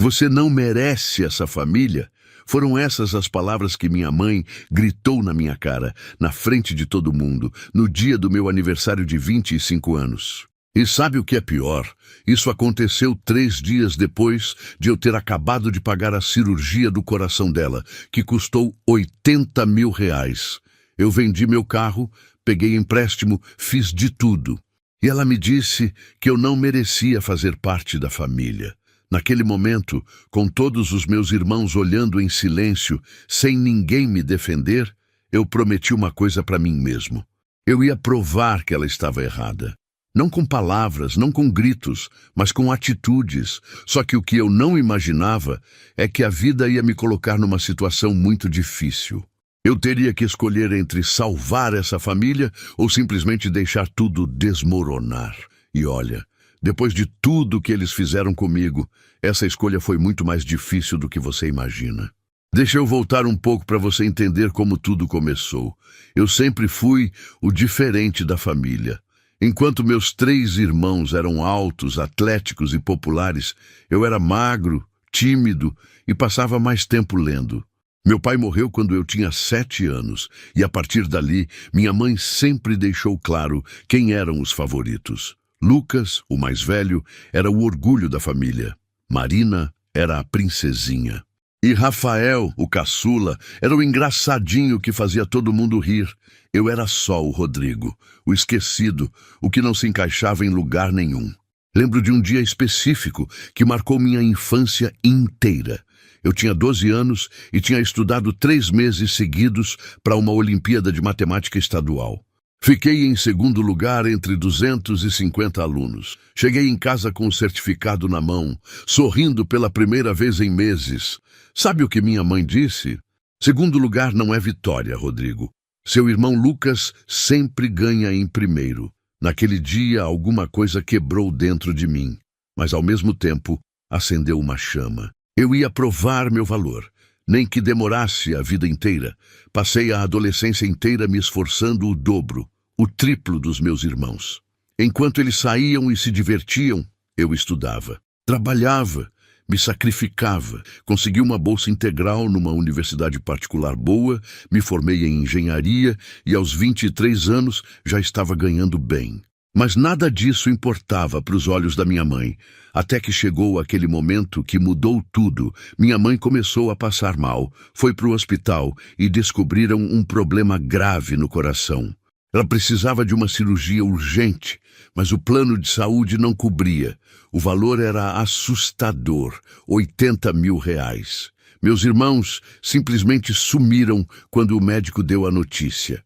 Você não merece essa família. Foram essas as palavras que minha mãe gritou na minha cara, na frente de todo mundo, no dia do meu aniversário de 25 anos. E sabe o que é pior? Isso aconteceu 3 dias depois de eu ter acabado de pagar a cirurgia do coração dela, que custou R$ 80 mil. Eu vendi meu carro, peguei empréstimo, fiz de tudo. E ela me disse que eu não merecia fazer parte da família. Naquele momento, com todos os meus irmãos olhando em silêncio, sem ninguém me defender, eu prometi uma coisa para mim mesmo. Eu ia provar que ela estava errada. Não com palavras, não com gritos, mas com atitudes. Só que o que eu não imaginava é que a vida ia me colocar numa situação muito difícil. Eu teria que escolher entre salvar essa família ou simplesmente deixar tudo desmoronar. E olha, depois de tudo que eles fizeram comigo, essa escolha foi muito mais difícil do que você imagina. Deixa eu voltar um pouco para você entender como tudo começou. Eu sempre fui o diferente da família. Enquanto meus 3 irmãos eram altos, atléticos e populares, eu era magro, tímido e passava mais tempo lendo. Meu pai morreu quando eu tinha 7 anos, e a partir dali, minha mãe sempre deixou claro quem eram os favoritos. Lucas, o mais velho, era o orgulho da família. Marina era a princesinha. E Rafael, o caçula, era o engraçadinho que fazia todo mundo rir. Eu era só o Rodrigo, o esquecido, o que não se encaixava em lugar nenhum. Lembro de um dia específico que marcou minha infância inteira. Eu tinha 12 anos e tinha estudado 3 meses seguidos para uma Olimpíada de Matemática Estadual. Fiquei em segundo lugar entre 250 alunos. Cheguei em casa com o certificado na mão, sorrindo pela primeira vez em meses. Sabe o que minha mãe disse? Segundo lugar não é vitória, Rodrigo. Seu irmão Lucas sempre ganha em primeiro. Naquele dia, alguma coisa quebrou dentro de mim, mas ao mesmo tempo acendeu uma chama. Eu ia provar meu valor, nem que demorasse a vida inteira. Passei a adolescência inteira me esforçando o dobro, o triplo dos meus irmãos. Enquanto eles saíam e se divertiam, eu estudava, trabalhava, me sacrificava, consegui uma bolsa integral numa universidade particular boa, me formei em engenharia e aos 23 anos já estava ganhando bem. Mas nada disso importava para os olhos da minha mãe, até que chegou aquele momento que mudou tudo. Minha mãe começou a passar mal, foi para o hospital e descobriram um problema grave no coração. Ela precisava de uma cirurgia urgente, mas o plano de saúde não cobria. O valor era assustador, R$ 80 mil. Meus irmãos simplesmente sumiram quando o médico deu a notícia.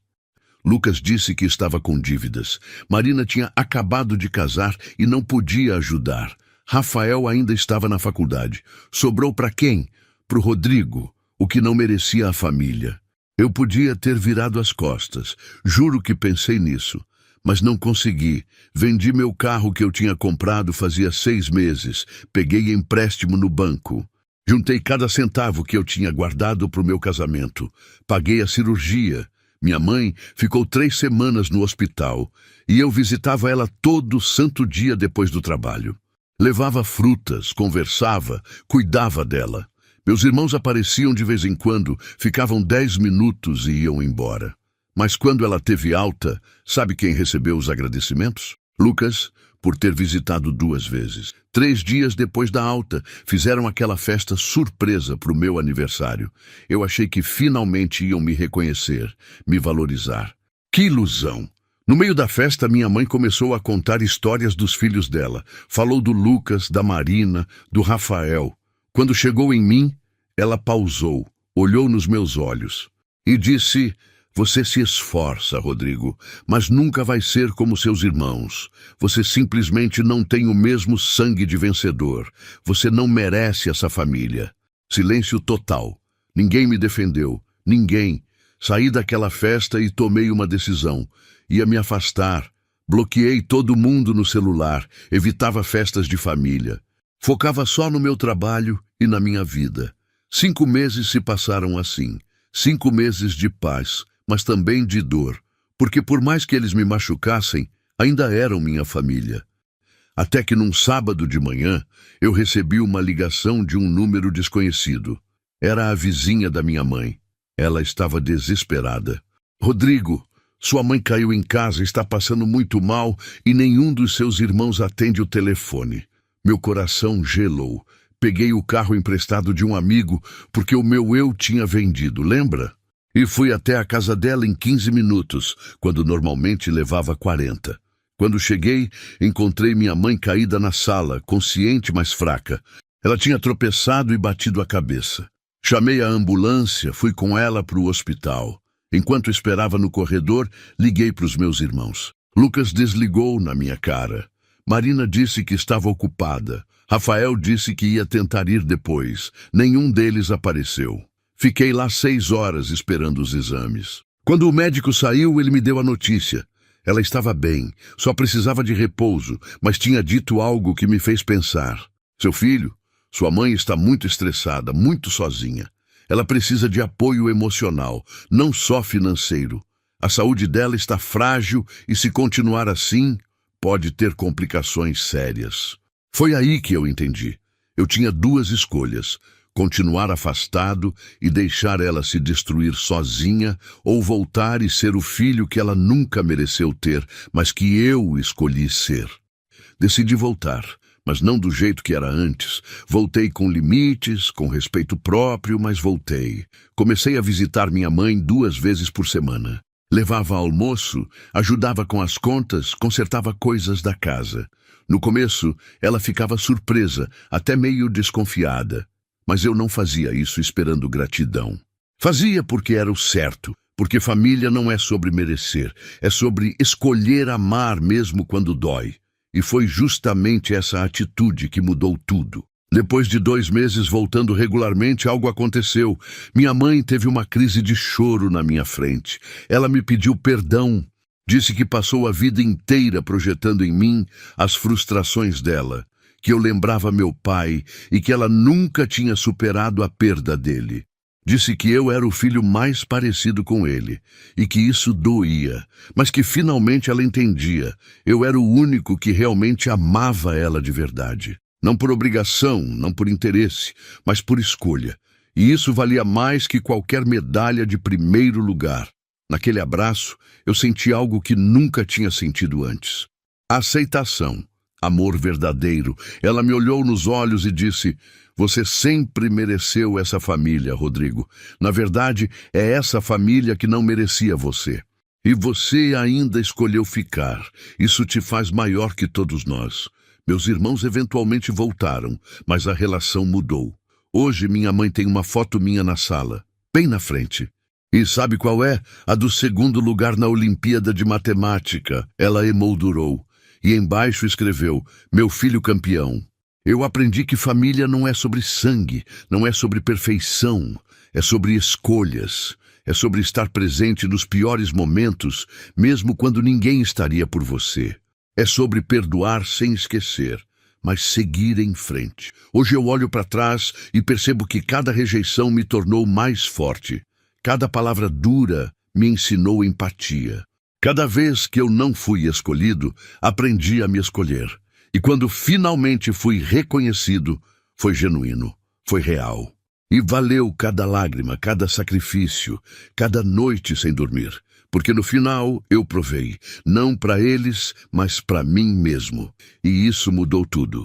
Lucas disse que estava com dívidas. Marina tinha acabado de casar e não podia ajudar. Rafael ainda estava na faculdade. Sobrou para quem? Para o Rodrigo, o que não merecia a família. Eu podia ter virado as costas. Juro que pensei nisso. Mas não consegui. Vendi meu carro que eu tinha comprado fazia 6 meses. Peguei empréstimo no banco. Juntei cada centavo que eu tinha guardado para o meu casamento. Paguei a cirurgia. Minha mãe ficou 3 semanas no hospital e eu visitava ela todo santo dia depois do trabalho. Levava frutas, conversava, cuidava dela. Meus irmãos apareciam de vez em quando, ficavam 10 minutos e iam embora. Mas quando ela teve alta, sabe quem recebeu os agradecimentos? Lucas, por ter visitado 2 vezes. 3 dias depois da alta, fizeram aquela festa surpresa para o meu aniversário. Eu achei que finalmente iam me reconhecer, me valorizar. Que ilusão! No meio da festa, minha mãe começou a contar histórias dos filhos dela. Falou do Lucas, da Marina, do Rafael. Quando chegou em mim, ela pausou, olhou nos meus olhos e disse: "Você se esforça, Rodrigo, mas nunca vai ser como seus irmãos. Você simplesmente não tem o mesmo sangue de vencedor. Você não merece essa família." Silêncio total. Ninguém me defendeu. Ninguém. Saí daquela festa e tomei uma decisão. Ia me afastar. Bloqueei todo mundo no celular. Evitava festas de família. Focava só no meu trabalho e na minha vida. 5 meses se passaram assim. 5 meses de paz, mas também de dor, porque por mais que eles me machucassem, ainda eram minha família. Até que num sábado de manhã, eu recebi uma ligação de um número desconhecido. Era a vizinha da minha mãe. Ela estava desesperada. Rodrigo, sua mãe caiu em casa, está passando muito mal e nenhum dos seus irmãos atende o telefone. Meu coração gelou. Peguei o carro emprestado de um amigo porque o meu eu tinha vendido, lembra? E fui até a casa dela em 15 minutos, quando normalmente levava 40. Quando cheguei, encontrei minha mãe caída na sala, consciente, mas fraca. Ela tinha tropeçado e batido a cabeça. Chamei a ambulância, fui com ela para o hospital. Enquanto esperava no corredor, liguei para os meus irmãos. Lucas desligou na minha cara. Marina disse que estava ocupada. Rafael disse que ia tentar ir depois. Nenhum deles apareceu. Fiquei lá 6 horas esperando os exames. Quando o médico saiu, ele me deu a notícia. Ela estava bem, só precisava de repouso, mas tinha dito algo que me fez pensar. Seu filho, sua mãe está muito estressada, muito sozinha. Ela precisa de apoio emocional, não só financeiro. A saúde dela está frágil e, se continuar assim, pode ter complicações sérias. Foi aí que eu entendi. Eu tinha 2 escolhas: continuar afastado e deixar ela se destruir sozinha, ou voltar e ser o filho que ela nunca mereceu ter, mas que eu escolhi ser. Decidi voltar, mas não do jeito que era antes. Voltei com limites, com respeito próprio, mas voltei. Comecei a visitar minha mãe 2 vezes por semana. Levava almoço, ajudava com as contas, consertava coisas da casa. No começo, ela ficava surpresa, até meio desconfiada. Mas eu não fazia isso esperando gratidão. Fazia porque era o certo, porque família não é sobre merecer, é sobre escolher amar mesmo quando dói. E foi justamente essa atitude que mudou tudo. Depois de 2 meses voltando regularmente, algo aconteceu. Minha mãe teve uma crise de choro na minha frente. Ela me pediu perdão. Disse que passou a vida inteira projetando em mim as frustrações dela, que eu lembrava meu pai e que ela nunca tinha superado a perda dele. Disse que eu era o filho mais parecido com ele e que isso doía, mas que finalmente ela entendia. Eu era o único que realmente amava ela de verdade. Não por obrigação, não por interesse, mas por escolha. E isso valia mais que qualquer medalha de primeiro lugar. Naquele abraço, eu senti algo que nunca tinha sentido antes. Aceitação. Amor verdadeiro. Ela me olhou nos olhos e disse: "Você sempre mereceu essa família, Rodrigo. Na verdade, é essa família que não merecia você. E você ainda escolheu ficar. Isso te faz maior que todos nós." Meus irmãos eventualmente voltaram, mas a relação mudou. Hoje minha mãe tem uma foto minha na sala, bem na frente. E sabe qual é? A do 2º lugar na Olimpíada de Matemática. Ela emoldurou. E embaixo escreveu: "Meu filho campeão." Eu aprendi que família não é sobre sangue, não é sobre perfeição, é sobre escolhas. É sobre estar presente nos piores momentos, mesmo quando ninguém estaria por você. É sobre perdoar sem esquecer, mas seguir em frente. Hoje eu olho para trás e percebo que cada rejeição me tornou mais forte. Cada palavra dura me ensinou empatia. Cada vez que eu não fui escolhido, aprendi a me escolher. E quando finalmente fui reconhecido, foi genuíno, foi real. E valeu cada lágrima, cada sacrifício, cada noite sem dormir. Porque no final eu provei, não para eles, mas para mim mesmo. E isso mudou tudo.